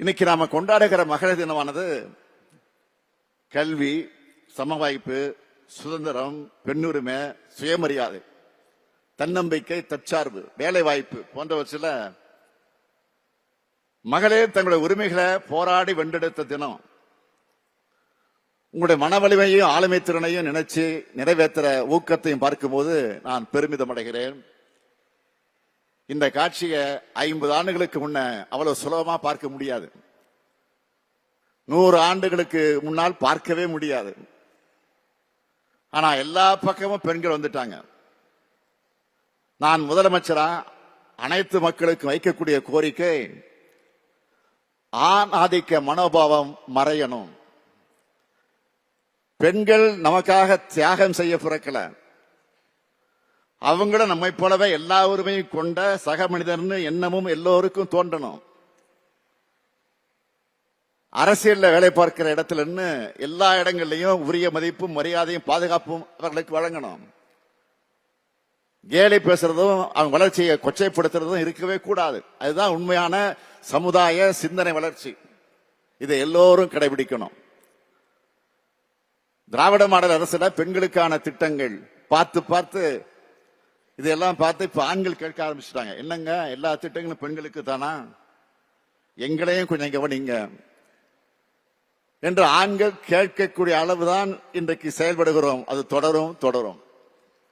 இன்னைக்கு நாம கொண்டாடுகிற மகளிர் தினமானது கல்வி, சம வாய்ப்பு, சுதந்திரம், பெண்ணுரிமை, சுயமரியாதை, தன்னம்பிக்கை, தற்சார்பு, வேலை வாய்ப்பு போன்றவற்றில் மகளிர் தங்களுடைய உரிமைகளை போராடி வென்றெடுத்த தினம். உங்களுடைய மன வலிமையும் ஆளுமை திறனையும் நினைச்சு நிறைவேற்ற ஊக்கத்தையும் பார்க்கும்போது நான் பெருமிதம் அடைகிறேன். இந்த காட்சியை 50 ஆண்டுகளுக்கு முன்ன அவ்வளவு சுலபமா பார்க்க முடியாது. 100 ஆண்டுகளுக்கு முன்னால் பார்க்கவே முடியாது. ஆனா எல்லா பக்கமும் பெண்கள் வந்துட்டாங்க. நான் முதலமைச்சரா அனைத்து மக்களுக்கு வைக்கக்கூடிய கோரிக்கை, ஆண் ஆதிக்க மனோபாவம் மறையணும். பெண்கள் நமக்காக தியாகம் செய்ய பிறக்கல. அவங்களும் நம்மை போலவே எல்லா உரிமையும் கொண்ட சக மனிதர்னு எண்ணமும் எல்லோருக்கும் தோன்றணும். அரசியல்ல வேலை பார்க்கிற இடத்துல எல்லா இடங்கள்லயும் உரிய மதிப்பும் மரியாதையும் பாதுகாப்பும் அவர்களுக்கு வழங்கணும். கேலி பேசுறதும் அவங்க வளர்ச்சியை கொச்சைப்படுத்துறதும் இருக்கவே கூடாது. அதுதான் உண்மையான சமுதாய சிந்தனை வளர்ச்சி. இதை எல்லோரும் கடைபிடிக்கணும். திராவிட மாடல் அரசுல பெண்களுக்கான திட்டங்கள் பார்த்து இதெல்லாம் பார்த்து இப்ப ஆண்கள் கேட்க ஆரம்பிச்சுட்டாங்க. என்னங்க எல்லா திட்டங்களும் பெண்களுக்கு தானா, எங்களையும் கொஞ்சம் கவனிங்க என்று ஆண்கள் கேட்கக்கூடிய அளவுதான் இன்றைக்கு செயல்படுகிறோம். அது தொடரும்.